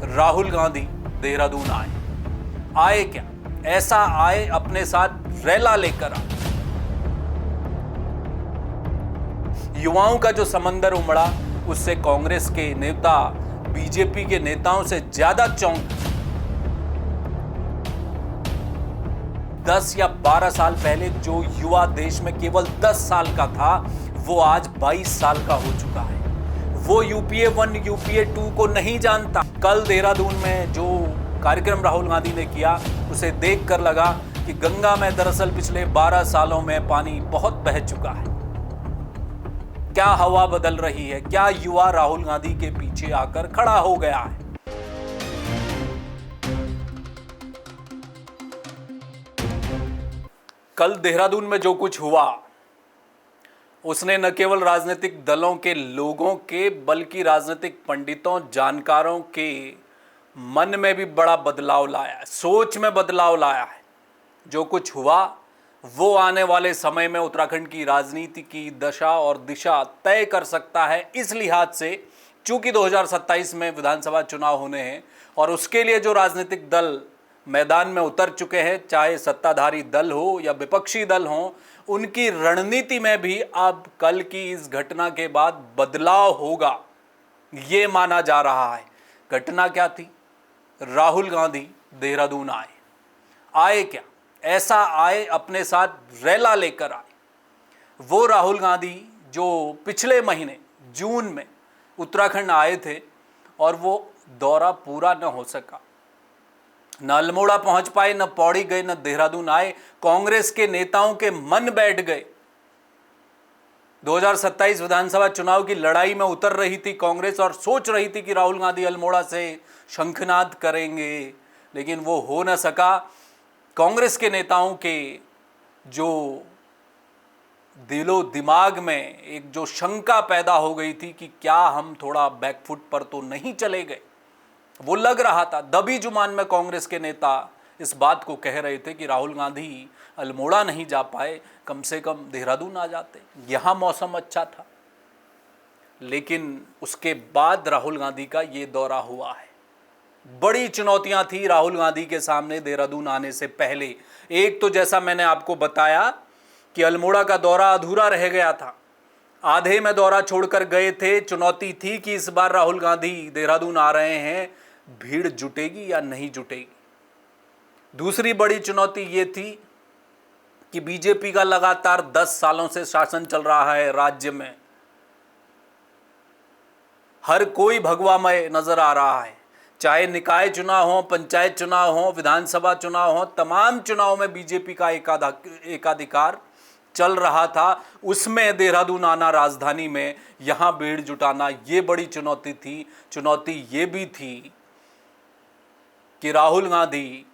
राहुल गांधी देहरादून आए। आए क्या? ऐसा आए अपने साथ रैला लेकर आए। युवाओं का जो समंदर उमड़ा उससे कांग्रेस के नेता बीजेपी के नेताओं से ज्यादा चौंक 10 या 12 साल पहले जो युवा देश में केवल 10 साल का था वो आज 22 साल का हो चुका है। वो यूपीए 1 यूपीए 2 को नहीं जानता। कल देहरादून में जो कार्यक्रम राहुल गांधी ने किया उसे देखकर लगा कि गंगा में दरअसल पिछले 12 सालों में पानी बहुत बह चुका है। क्या हवा बदल रही है? क्या युवा राहुल गांधी के पीछे आकर खड़ा हो गया है? कल देहरादून में जो कुछ हुआ उसने न केवल राजनीतिक दलों के लोगों के बल्कि राजनीतिक पंडितों जानकारों के मन में भी बड़ा बदलाव लाया है, सोच में बदलाव लाया है। जो कुछ हुआ वो आने वाले समय में उत्तराखंड की राजनीति की दशा और दिशा तय कर सकता है। इस लिहाज से चूंकि 2027 में विधानसभा चुनाव होने हैं और उसके लिए जो राजनीतिक दल मैदान में उतर चुके हैं, चाहे सत्ताधारी दल हो या विपक्षी दल हो, उनकी रणनीति में भी अब कल की इस घटना के बाद बदलाव होगा, ये माना जा रहा है। घटना क्या थी? राहुल गांधी देहरादून आए। आए क्या? ऐसा आए अपने साथ रैला लेकर आए। वो राहुल गांधी जो पिछले महीने जून में उत्तराखंड आए थे और वो दौरा पूरा न हो सका, न अल्मोड़ा पहुंच पाए, न पौड़ी गए, न देहरादून आए। कांग्रेस के नेताओं के मन बैठ गए। 2027 विधानसभा चुनाव की लड़ाई में उतर रही थी कांग्रेस और सोच रही थी कि राहुल गांधी अल्मोड़ा से शंखनाद करेंगे, लेकिन वो हो न सका। कांग्रेस के नेताओं के जो दिलो दिमाग में एक जो शंका पैदा हो गई थी कि क्या हम थोड़ा बैकफुट पर तो नहीं चले गए, वो लग रहा था। दबी जुबान में कांग्रेस के नेता इस बात को कह रहे थे कि राहुल गांधी अल्मोड़ा नहीं जा पाए, कम से कम देहरादून आ जाते, यहाँ मौसम अच्छा था। लेकिन उसके बाद राहुल गांधी का ये दौरा हुआ है। बड़ी चुनौतियां थी राहुल गांधी के सामने देहरादून आने से पहले। एक तो जैसा मैंने आपको बताया कि अल्मोड़ा का दौरा अधूरा रह गया था, आधे में दौरा छोड़कर गए थे। चुनौती थी कि इस बार राहुल गांधी देहरादून आ रहे हैं, भीड़ जुटेगी या नहीं जुटेगी। दूसरी बड़ी चुनौती ये थी कि बीजेपी का लगातार 10 सालों से शासन चल रहा है राज्य में। हर कोई भगवामय नजर आ रहा है, चाहे निकाय चुनाव हो, पंचायत चुनाव हो, विधानसभा चुनाव हो, तमाम चुनाव में बीजेपी का एकाधिकार चल रहा था। उसमें देहरादून आना, राजधानी में यहां भीड़ जुटाना, ये बड़ी चुनौती थी। चुनौती ये भी थी कि राहुल गांधी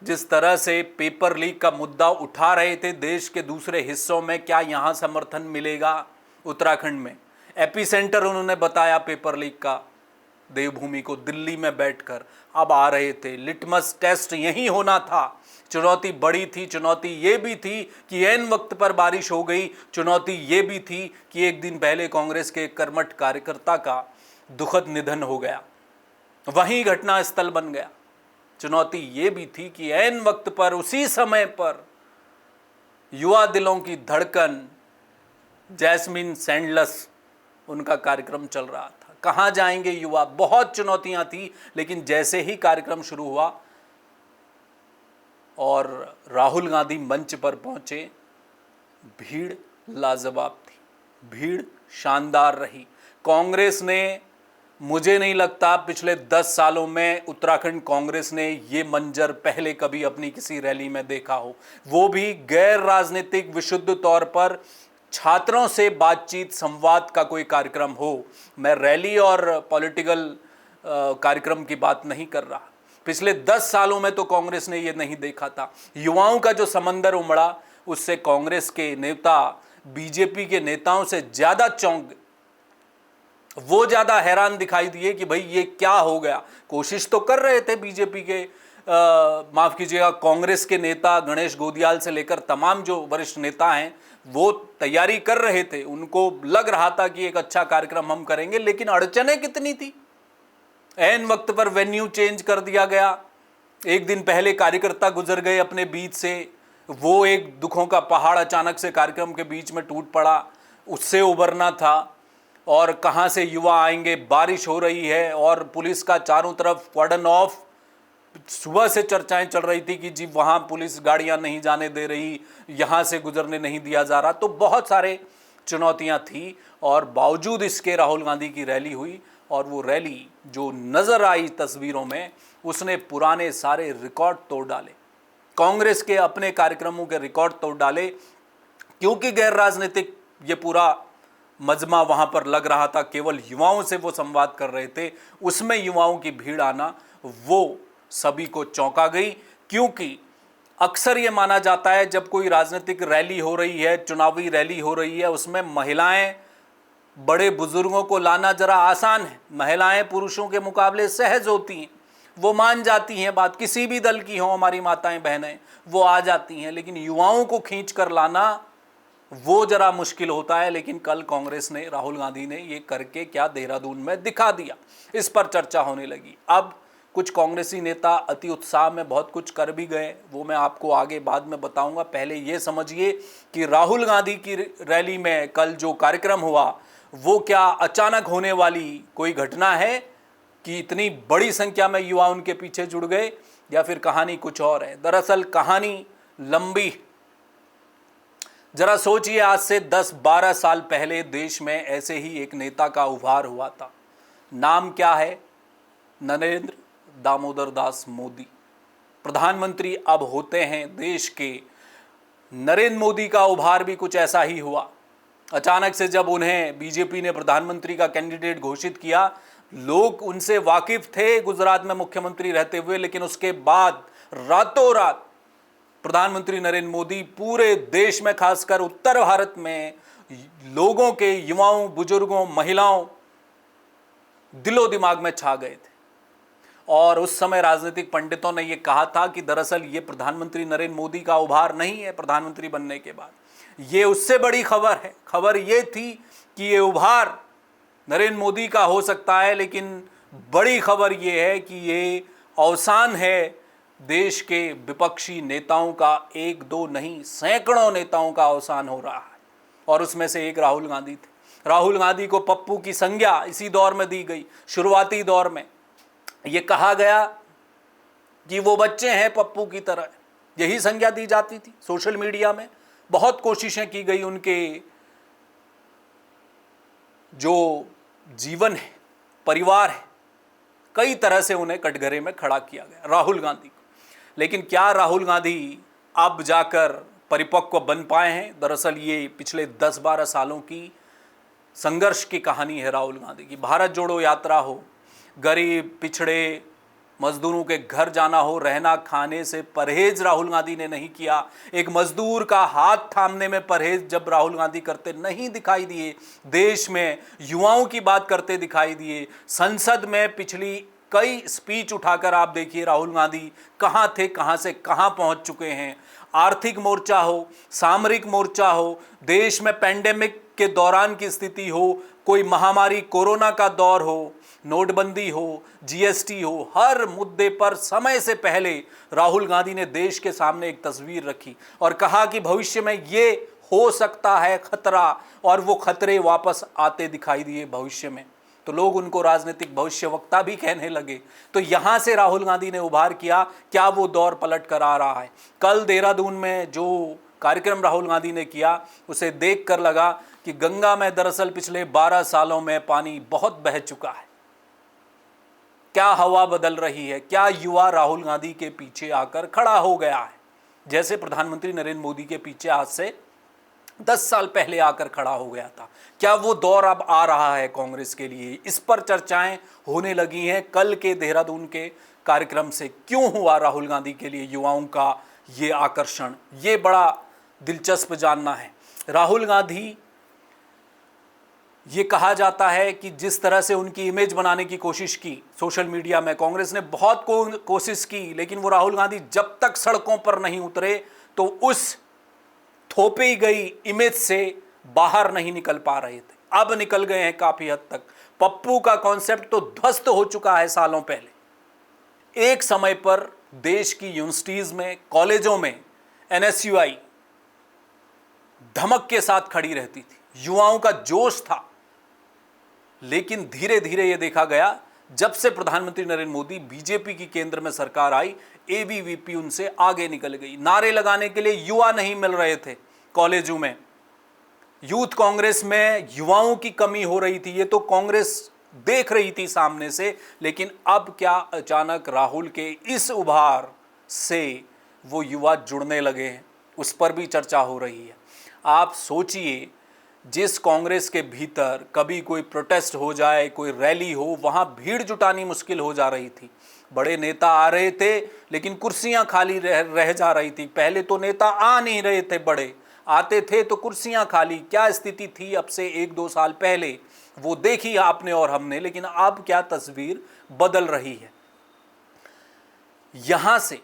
जिस तरह से पेपर लीक का मुद्दा उठा रहे थे देश के दूसरे हिस्सों में, क्या यहां समर्थन मिलेगा? उत्तराखंड में एपिसेंटर उन्होंने बताया पेपर लीक का देवभूमि को, दिल्ली में बैठकर अब आ रहे थे। लिटमस टेस्ट यही होना था। चुनौती बड़ी थी। चुनौती ये भी थी कि ऐन वक्त पर बारिश हो गई। चुनौती ये भी थी कि एक दिन पहले कांग्रेस के कर्मठ कार्यकर्ता का दुखद निधन हो गया, वहीं घटना स्थल बन गया। चुनौती ये भी थी कि ऐन वक्त पर, उसी समय पर युवा दिलों की धड़कन जैस्मिन सैंडलस, उनका कार्यक्रम चल रहा था। कहाँ जाएंगे युवा? बहुत चुनौतियां थी। लेकिन जैसे ही कार्यक्रम शुरू हुआ और राहुल गांधी मंच पर पहुंचे, भीड़ लाजवाब थी, भीड़ शानदार रही। कांग्रेस ने, मुझे नहीं लगता पिछले 10 सालों में उत्तराखंड कांग्रेस ने ये मंजर पहले कभी अपनी किसी रैली में देखा हो, वो भी गैर राजनीतिक विशुद्ध तौर पर छात्रों से बातचीत संवाद का कोई कार्यक्रम हो। मैं रैली और पॉलिटिकल कार्यक्रम की बात नहीं कर रहा। पिछले 10 सालों में तो कांग्रेस ने ये नहीं देखा था। युवाओं का जो समंदर उमड़ा उससे कांग्रेस के नेता बीजेपी के नेताओं से ज्यादा चौंक, वो ज्यादा हैरान दिखाई दिए कि भाई ये क्या हो गया। कोशिश तो कर रहे थे बीजेपी के माफ कीजिएगा कांग्रेस के नेता गणेश गोदियाल से लेकर तमाम जो वरिष्ठ नेता हैं वो तैयारी कर रहे थे। उनको लग रहा था कि एक अच्छा कार्यक्रम हम करेंगे, लेकिन अड़चनें कितनी थी। ऐन वक्त पर वेन्यू चेंज कर दिया गया। एक दिन पहले कार्यकर्ता गुजर गए अपने बीच से, वो एक दुखों का पहाड़ अचानक से कार्यक्रम के बीच में टूट पड़ा, उससे उबरना था। और कहाँ से युवा आएंगे, बारिश हो रही है और पुलिस का चारों तरफ कॉर्डन ऑफ। सुबह से चर्चाएं चल रही थी कि जी वहाँ पुलिस गाड़ियाँ नहीं जाने दे रही, यहाँ से गुजरने नहीं दिया जा रहा। तो बहुत सारे चुनौतियाँ थी और बावजूद इसके राहुल गांधी की रैली हुई और वो रैली जो नज़र आई तस्वीरों में, उसने पुराने सारे रिकॉर्ड तोड़ डाले, कांग्रेस के अपने कार्यक्रमों के रिकॉर्ड तोड़ डाले। क्योंकि गैर राजनीतिक ये पूरा मजमा वहाँ पर लग रहा था, केवल युवाओं से वो संवाद कर रहे थे, उसमें युवाओं की भीड़ आना वो सभी को चौंका गई। क्योंकि अक्सर ये माना जाता है जब कोई राजनीतिक रैली हो रही है, चुनावी रैली हो रही है, उसमें महिलाएं बड़े बुजुर्गों को लाना जरा आसान है। महिलाएं पुरुषों के मुकाबले सहज होती हैं, वो मान जाती हैं बात, किसी भी दल की हो हमारी माताएं बहनें, वो आ जाती हैं। लेकिन युवाओं को खींच कर लाना वो जरा मुश्किल होता है। लेकिन कल कांग्रेस ने, राहुल गांधी ने ये करके क्या देहरादून में दिखा दिया, इस पर चर्चा होने लगी। अब कुछ कांग्रेसी नेता अति उत्साह में बहुत कुछ कर भी गए, वो मैं आपको आगे बाद में बताऊंगा। पहले ये समझिए कि राहुल गांधी की रैली में कल जो कार्यक्रम हुआ वो क्या अचानक होने वाली कोई घटना है कि इतनी बड़ी संख्या में युवा उनके पीछे जुड़ गए, या फिर कहानी कुछ और है। दरअसल कहानी लंबी। जरा सोचिए, आज से 10-12 साल पहले देश में ऐसे ही एक नेता का उभार हुआ था। नाम क्या है? नरेंद्र दामोदर दास मोदी। प्रधानमंत्री अब होते हैं देश के। नरेंद्र मोदी का उभार भी कुछ ऐसा ही हुआ। अचानक से जब उन्हें बीजेपी ने प्रधानमंत्री का कैंडिडेट घोषित किया, लोग उनसे वाकिफ थे गुजरात में मुख्यमंत्री रहते हुए, लेकिन उसके बाद रातों रात प्रधानमंत्री नरेंद्र मोदी पूरे देश में, खासकर उत्तर भारत में लोगों के, युवाओं, बुजुर्गों, महिलाओं दिलो दिमाग में छा गए थे। और उस समय राजनीतिक पंडितों ने यह कहा था कि दरअसल ये प्रधानमंत्री नरेंद्र मोदी का उभार नहीं है प्रधानमंत्री बनने के बाद, ये उससे बड़ी खबर है। खबर ये थी कि ये उभार नरेंद्र मोदी का हो सकता है, लेकिन बड़ी खबर ये है कि ये अवसान है देश के विपक्षी नेताओं का। एक दो नहीं, सैकड़ों नेताओं का अवसान हो रहा है और उसमें से एक राहुल गांधी थे। राहुल गांधी को पप्पू की संज्ञा इसी दौर में दी गई। शुरुआती दौर में ये कहा गया कि वो बच्चे हैं पप्पू की तरह, यही संज्ञा दी जाती थी। सोशल मीडिया में बहुत कोशिशें की गई उनके जो जीवन है, परिवार है, कई तरह से उन्हें कटघरे में खड़ा किया गया राहुल गांधी को। लेकिन क्या राहुल गांधी अब जाकर परिपक्व बन पाए हैं? दरअसल ये पिछले 10-12 सालों की संघर्ष की कहानी है राहुल गांधी की। भारत जोड़ो यात्रा हो, गरीब पिछड़े मजदूरों के घर जाना हो, रहना खाने से परहेज राहुल गांधी ने नहीं किया। एक मजदूर का हाथ थामने में परहेज जब राहुल गांधी करते नहीं दिखाई दिए। देश में युवाओं की बात करते दिखाई दिए। संसद में पिछली कई स्पीच उठाकर आप देखिए राहुल गांधी कहाँ थे, कहाँ से कहाँ पहुँच चुके हैं। आर्थिक मोर्चा हो, सामरिक मोर्चा हो, देश में पेंडेमिक के दौरान की स्थिति हो, कोई महामारी कोरोना का दौर हो, नोटबंदी हो, जीएसटी हो, हर मुद्दे पर समय से पहले राहुल गांधी ने देश के सामने एक तस्वीर रखी और कहा कि भविष्य में ये हो सकता है खतरा, और वो खतरे वापस आते दिखाई दिए भविष्य में। तो लोग उनको राजनीतिक भविष्यवक्ता भी कहने लगे। तो यहाँ से राहुल गांधी ने उभार किया। क्या वो दौर पलट कर आ रहा है? कल देहरादून में जो कार्यक्रम राहुल गांधी ने किया, उसे देखकर लगा कि गंगा में दरअसल पिछले 12 सालों में पानी बहुत बह चुका है। क्या हवा बदल रही है? क्या युवा राहुल गांधी के पीछे आकर खड़ा हो गया है, जैसे प्रधानमंत्री नरेंद्र मोदी के पीछे आज से 10 साल पहले आकर खड़ा हो गया था? क्या वो दौर अब आ रहा है कांग्रेस के लिए? इस पर चर्चाएं होने लगी हैं। कल के देहरादून के कार्यक्रम से क्यों हुआ राहुल गांधी के लिए युवाओं का ये आकर्षण, ये बड़ा दिलचस्प जानना है। राहुल गांधी, ये कहा जाता है कि जिस तरह से उनकी इमेज बनाने की कोशिश की सोशल मीडिया में, कांग्रेस ने बहुत कोशिश की, लेकिन वो राहुल गांधी जब तक सड़कों पर नहीं उतरे तो उस थोपी गई इमेज से बाहर नहीं निकल पा रहे थे। अब निकल गए हैं काफ़ी हद तक। पप्पू का कॉन्सेप्ट तो ध्वस्त हो चुका है सालों पहले। एक समय पर देश की यूनिवर्सिटीज में, कॉलेजों में एनएसयूआई धमक के साथ खड़ी रहती थी, युवाओं का जोश था। लेकिन धीरे धीरे यह देखा गया, जब से प्रधानमंत्री नरेंद्र मोदी, बीजेपी की केंद्र में सरकार आई, एबीवीपी उनसे आगे निकल गई। नारे लगाने के लिए युवा नहीं मिल रहे थे कॉलेजों में, यूथ कांग्रेस में युवाओं की कमी हो रही थी, ये तो कांग्रेस देख रही थी सामने से। लेकिन अब क्या अचानक राहुल के इस उभार से वो युवा जुड़ने लगे हैं, उस पर भी चर्चा हो रही है। आप सोचिए, जिस कांग्रेस के भीतर कभी कोई प्रोटेस्ट हो जाए, कोई रैली हो, वहां भीड़ जुटानी मुश्किल हो जा रही थी। बड़े नेता आ रहे थे लेकिन कुर्सियां खाली रह जा रही थी। पहले तो नेता आ नहीं रहे थे, बड़े आते थे तो कुर्सियां खाली। क्या स्थिति थी अब से 1-2 साल पहले, वो देखी आपने और हमने। लेकिन अब क्या तस्वीर बदल रही है। यहां से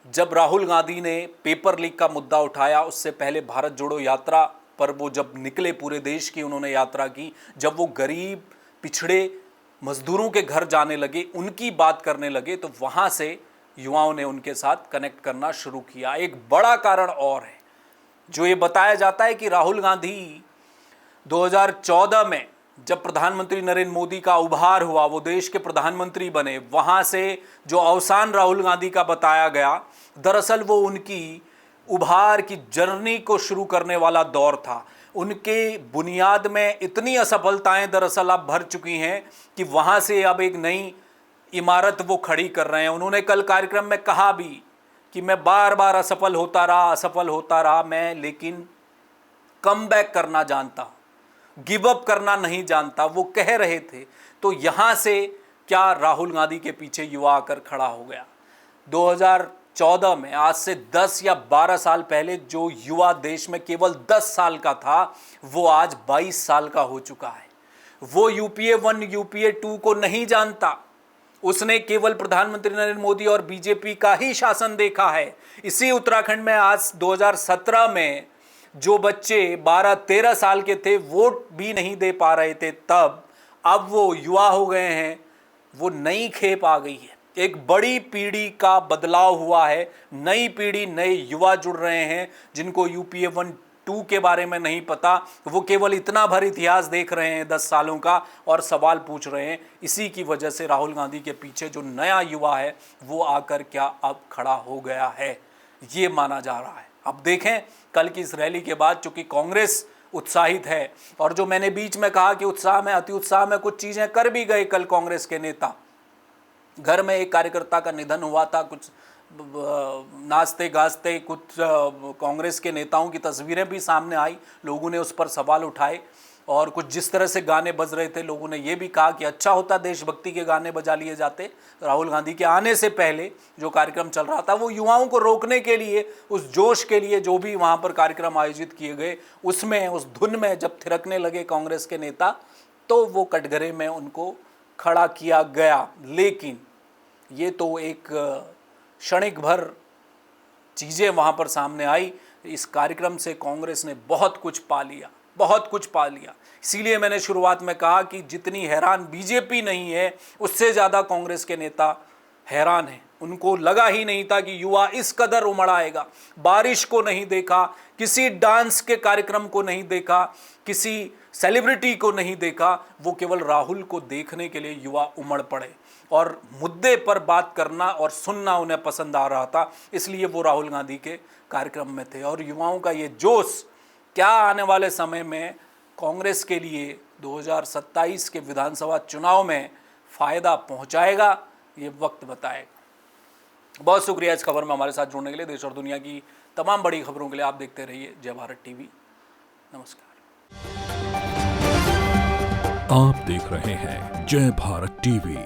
जब राहुल गांधी ने पेपर लीक का मुद्दा उठाया, उससे पहले भारत जोड़ो यात्रा पर वो जब निकले, पूरे देश की उन्होंने यात्रा की, जब वो गरीब, पिछड़े मजदूरों के घर जाने लगे, उनकी बात करने लगे, तो वहां से युवाओं ने उनके साथ कनेक्ट करना शुरू किया। एक बड़ा कारण और है, जो ये बताया जाता है कि राहुल गांधी 2014 में जब प्रधानमंत्री नरेंद्र मोदी का उभार हुआ, वो देश के प्रधानमंत्री बने, वहां से जो अवसान राहुल गांधी का बताया गया, दरअसल वो उनकी उभार की जर्नी को शुरू करने वाला दौर था। उनके बुनियाद में इतनी असफलताएं दरअसल अब भर चुकी हैं कि वहां से अब एक नई इमारत वो खड़ी कर रहे हैं। उन्होंने कल कार्यक्रम में कहा भी कि मैं बार बार असफल होता रहा मैं, लेकिन कमबैक करना जानता हूं, गिव अप करना नहीं जानता, वो कह रहे थे। तो यहां से क्या राहुल गांधी के पीछे युवा आकर खड़ा हो गया। 2014 में, आज से 10 या 12 साल पहले, जो युवा देश में केवल 10 साल का था, वो आज 22 साल का हो चुका है। वो यूपीए 1, यूपीए 2 को नहीं जानता। उसने केवल प्रधानमंत्री नरेंद्र मोदी और बीजेपी का ही शासन देखा है। इसी उत्तराखंड में आज 2017 में जो बच्चे 12-13 साल के थे, वोट भी नहीं दे पा रहे थे तब, अब वो युवा हो गए हैं। वो नई खेप आ गई है, एक बड़ी पीढ़ी का बदलाव हुआ है। नई पीढ़ी, नए युवा जुड़ रहे हैं, जिनको यूपीए 1, 2 के बारे में नहीं पता। वो केवल इतना भर इतिहास देख रहे हैं 10 सालों का और सवाल पूछ रहे हैं। इसी की वजह से राहुल गांधी के पीछे जो नया युवा है, वो आकर क्या अब खड़ा हो गया है, ये माना जा रहा है। अब देखें, कल की इस रैली के बाद चूंकि कांग्रेस उत्साहित है, और जो मैंने बीच में कहा कि उत्साह में, अति उत्साह में कुछ चीजें कर भी गए कल कांग्रेस के नेता। घर में एक कार्यकर्ता का निधन हुआ था, कुछ नाचते गाजते कुछ कांग्रेस के नेताओं की तस्वीरें भी सामने आई, लोगों ने उस पर सवाल उठाए। और कुछ जिस तरह से गाने बज रहे थे, लोगों ने ये भी कहा कि अच्छा होता देशभक्ति के गाने बजा लिए जाते। राहुल गांधी के आने से पहले जो कार्यक्रम चल रहा था, वो युवाओं को रोकने के लिए, उस जोश के लिए जो भी वहाँ पर कार्यक्रम आयोजित किए गए, उसमें, उस धुन में जब थिरकने लगे कांग्रेस के नेता, तो वो कटघरे में उनको खड़ा किया गया। लेकिन ये तो एक क्षणिक भर चीज़ें वहाँ पर सामने आई। इस कार्यक्रम से कांग्रेस ने बहुत कुछ पा लिया, बहुत कुछ पा लिया। इसीलिए मैंने शुरुआत में कहा कि जितनी हैरान बीजेपी नहीं है, उससे ज़्यादा कांग्रेस के नेता हैरान हैं। उनको लगा ही नहीं था कि युवा इस कदर उमड़ आएगा। बारिश को नहीं देखा, किसी डांस के कार्यक्रम को नहीं देखा, किसी सेलिब्रिटी को नहीं देखा, वो केवल राहुल को देखने के लिए युवा उमड़ पड़े और मुद्दे पर बात करना और सुनना उन्हें पसंद आ रहा था। इसलिए वो राहुल गांधी के कार्यक्रम में थे। और युवाओं का ये जोश क्या आने वाले समय में कांग्रेस के लिए 2027 के विधानसभा चुनाव में फ़ायदा पहुंचाएगा, ये वक्त बताएगा। बहुत शुक्रिया इस खबर में हमारे साथ जुड़ने के लिए। देश और दुनिया की तमाम बड़ी खबरों के लिए आप देखते रहिए जय भारत टीवी। नमस्कार। आप देख रहे हैं जय भारत टीवी।